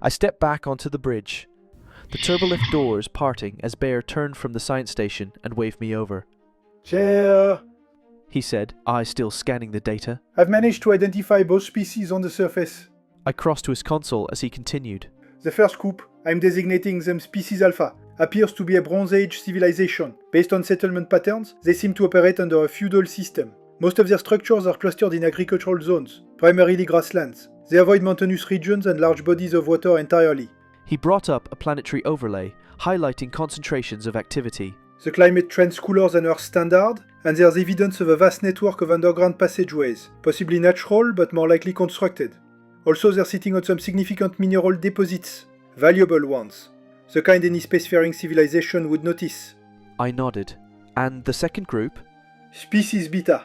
I stepped back onto the bridge, the turbolift doors parting as Bear turned from the science station and waved me over. Chair! He said, eyes still scanning the data. I've managed to identify both species on the surface. I crossed to his console as he continued. The first group, I'm designating them Species Alpha, appears to be a Bronze Age civilization. Based on settlement patterns, they seem to operate under a feudal system. Most of their structures are clustered in agricultural zones, primarily grasslands. They avoid mountainous regions and large bodies of water entirely. He brought up a planetary overlay, highlighting concentrations of activity. The climate trends cooler than Earth's standard, and there's evidence of a vast network of underground passageways, possibly natural but more likely constructed. Also, they're sitting on some significant mineral deposits, valuable ones, the kind any spacefaring civilization would notice. I nodded. And the second group? Species Beta.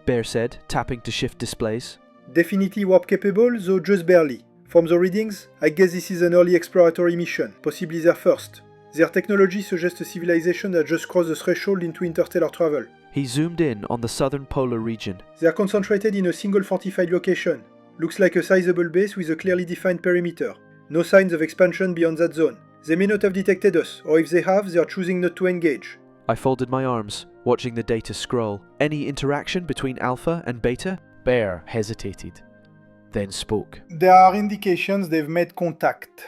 Bear said, tapping to shift displays. Definitely warp capable, though just barely. From the readings, I guess this is an early exploratory mission, possibly their first. Their technology suggests a civilization that just crossed the threshold into interstellar travel. He zoomed in on the southern polar region. They are concentrated in a single fortified location. Looks like a sizable base with a clearly defined perimeter. No signs of expansion beyond that zone. They may not have detected us, or if they have, they are choosing not to engage. I folded my arms, watching the data scroll. Any interaction between Alpha and Beta? Bear hesitated, then spoke. There are indications they've made contact.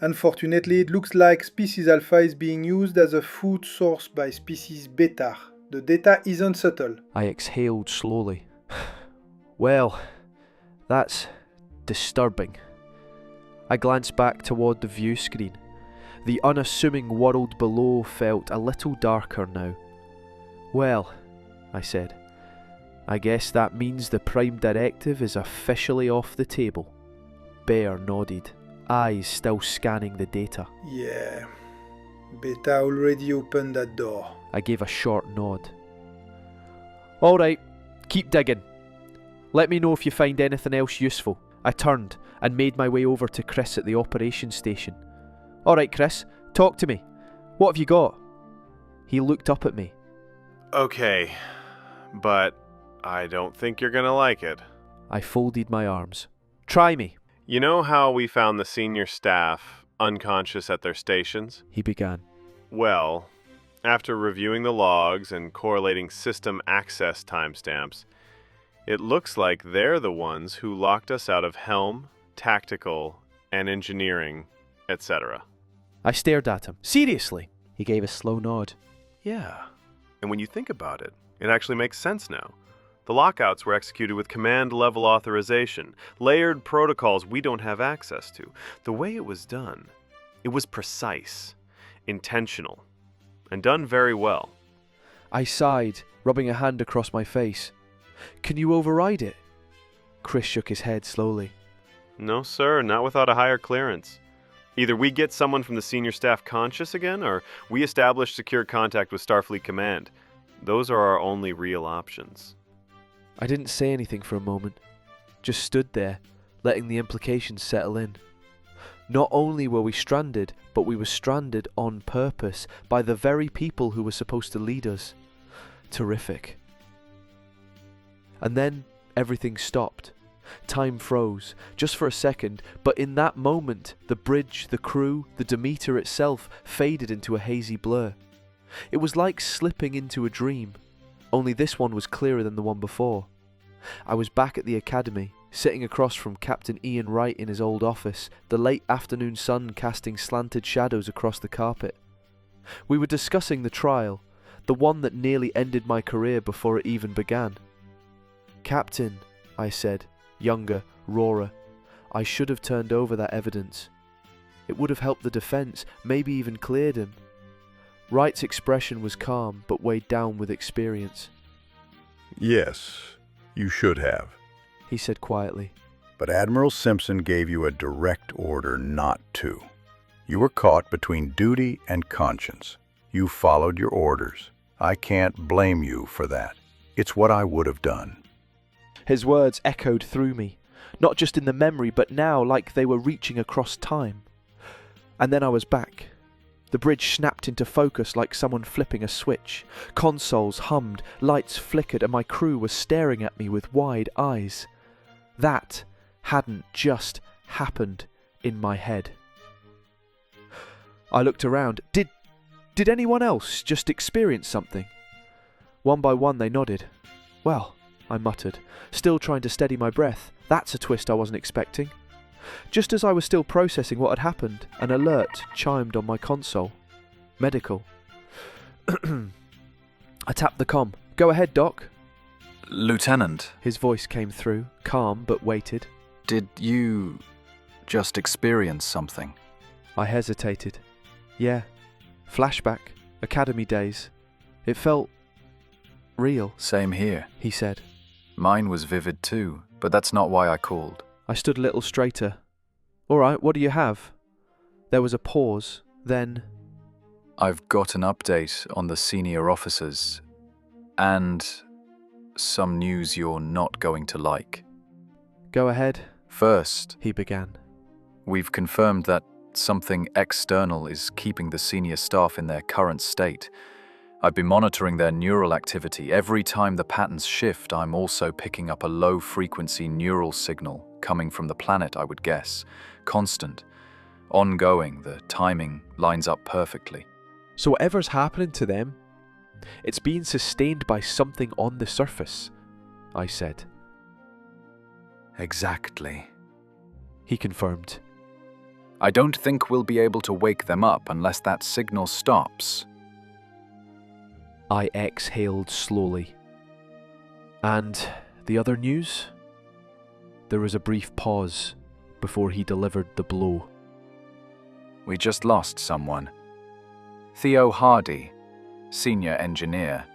Unfortunately, it looks like Species Alpha is being used as a food source by Species Beta. The data isn't subtle. I exhaled slowly. Well, that's disturbing. I glanced back toward the view screen. The unassuming world below felt a little darker now. Well, I said, I guess that means the Prime Directive is officially off the table. Bear nodded, eyes still scanning the data. Yeah, Beta already opened that door. I gave a short nod. All right, keep digging. Let me know if you find anything else useful. I turned and made my way over to Chris at the operations station. All right, Chris, talk to me. What have you got? He looked up at me. Okay, but I don't think you're gonna like it. I folded my arms. Try me. You know how we found the senior staff unconscious at their stations? He began. Well, after reviewing the logs and correlating system access timestamps, it looks like they're the ones who locked us out of Helm, Tactical, and Engineering, etc. I stared at him. Seriously? He gave a slow nod. Yeah. And when you think about it, it actually makes sense now. The lockouts were executed with command-level authorization, layered protocols we don't have access to. The way it was done, it was precise, intentional, and done very well. I sighed, rubbing a hand across my face. Can you override it? Chris shook his head slowly. No, sir, not without a higher clearance. Either we get someone from the senior staff conscious again, or we establish secure contact with Starfleet Command. Those are our only real options. I didn't say anything for a moment, just stood there, letting the implications settle in. Not only were we stranded, but we were stranded on purpose by the very people who were supposed to lead us. Terrific. And then everything stopped. Time froze, just for a second, but in that moment, the bridge, the crew, the Demeter itself faded into a hazy blur. It was like slipping into a dream, only this one was clearer than the one before. I was back at the academy, sitting across from Captain Ian Wright in his old office, the late afternoon sun casting slanted shadows across the carpet. We were discussing the trial, the one that nearly ended my career before it even began. Captain, I said, younger, rawer, I should have turned over that evidence. It would have helped the defense, maybe even cleared him. Wright's expression was calm, but weighed down with experience. Yes, you should have, he said quietly. but Admiral Simpson gave you a direct order not to. You were caught between duty and conscience. You followed your orders. I can't blame you for that. It's what I would have done. His words echoed through me, not just in the memory, but now like they were reaching across time. And then I was back. The bridge snapped into focus like someone flipping a switch. Consoles hummed, lights flickered, and my crew was staring at me with wide eyes. That hadn't just happened. in my head. I looked around. Did anyone else just experience something? One by one they nodded. Well, I muttered, still trying to steady my breath. That's a twist I wasn't expecting. Just as I was still processing what had happened, an alert chimed on my console. Medical. I tapped the comm. Go ahead, Doc. Lieutenant, His voice came through, calm but weighted. did you just experience something? I hesitated. Yeah. Flashback. Academy days. It felt real, Same here. he said. Mine was vivid too, but that's not why I called. I stood a little straighter. All right, what do you have? There was a pause, then... I've got an update on the senior officers, and some news you're not going to like. Go ahead, First, he began. we've confirmed that something external is keeping the senior staff in their current state. I've been monitoring their neural activity. Every time the patterns shift, I'm also picking up a low-frequency neural signal coming from the planet, I would guess. Constant. Ongoing, the timing lines up perfectly. So whatever's happening to them, it's being sustained by something on the surface, I said. Exactly. He confirmed. I don't think we'll be able to wake them up unless that signal stops. I exhaled slowly. And the other news? There was a brief pause before he delivered the blow. We just lost someone. Theo Hardy, senior engineer.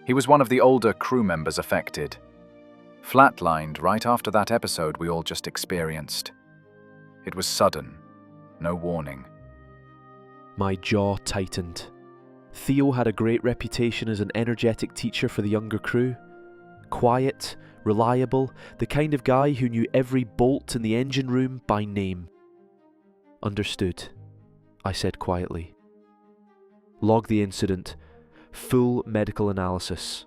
He was one of the older crew members affected. Flatlined right after that episode we all just experienced. It was sudden, no warning. My jaw tightened. Theo had a great reputation as an energetic teacher for the younger crew. Quiet, reliable, the kind of guy who knew every bolt in the engine room by name. Understood, I said quietly. Log the incident. Full medical analysis.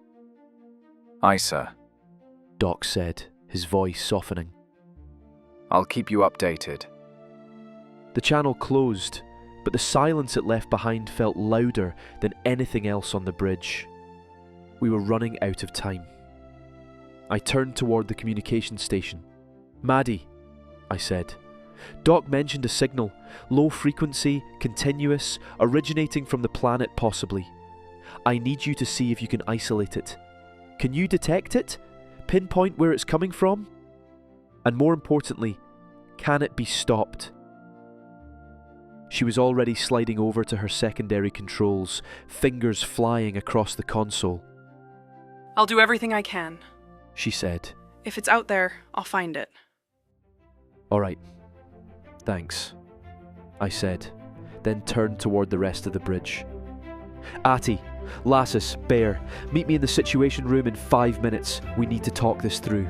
Aye, sir. Doc said, his voice softening. I'll keep you updated. The channel closed, but the silence it left behind felt louder than anything else on the bridge. We were running out of time. I turned toward the communication station. Maddie, I said. Doc mentioned a signal, low frequency, continuous, originating from the planet possibly. I need you to see if you can isolate it. Can you detect it? Pinpoint where it's coming from? And more importantly, can it be stopped? She was already sliding over to her secondary controls, fingers flying across the console. I'll do everything I can. She said. If it's out there, I'll find it. All right. Thanks, I said, then turned toward the rest of the bridge. Atty, Lassus, Bear, meet me in the Situation Room in 5 minutes. We need to talk this through.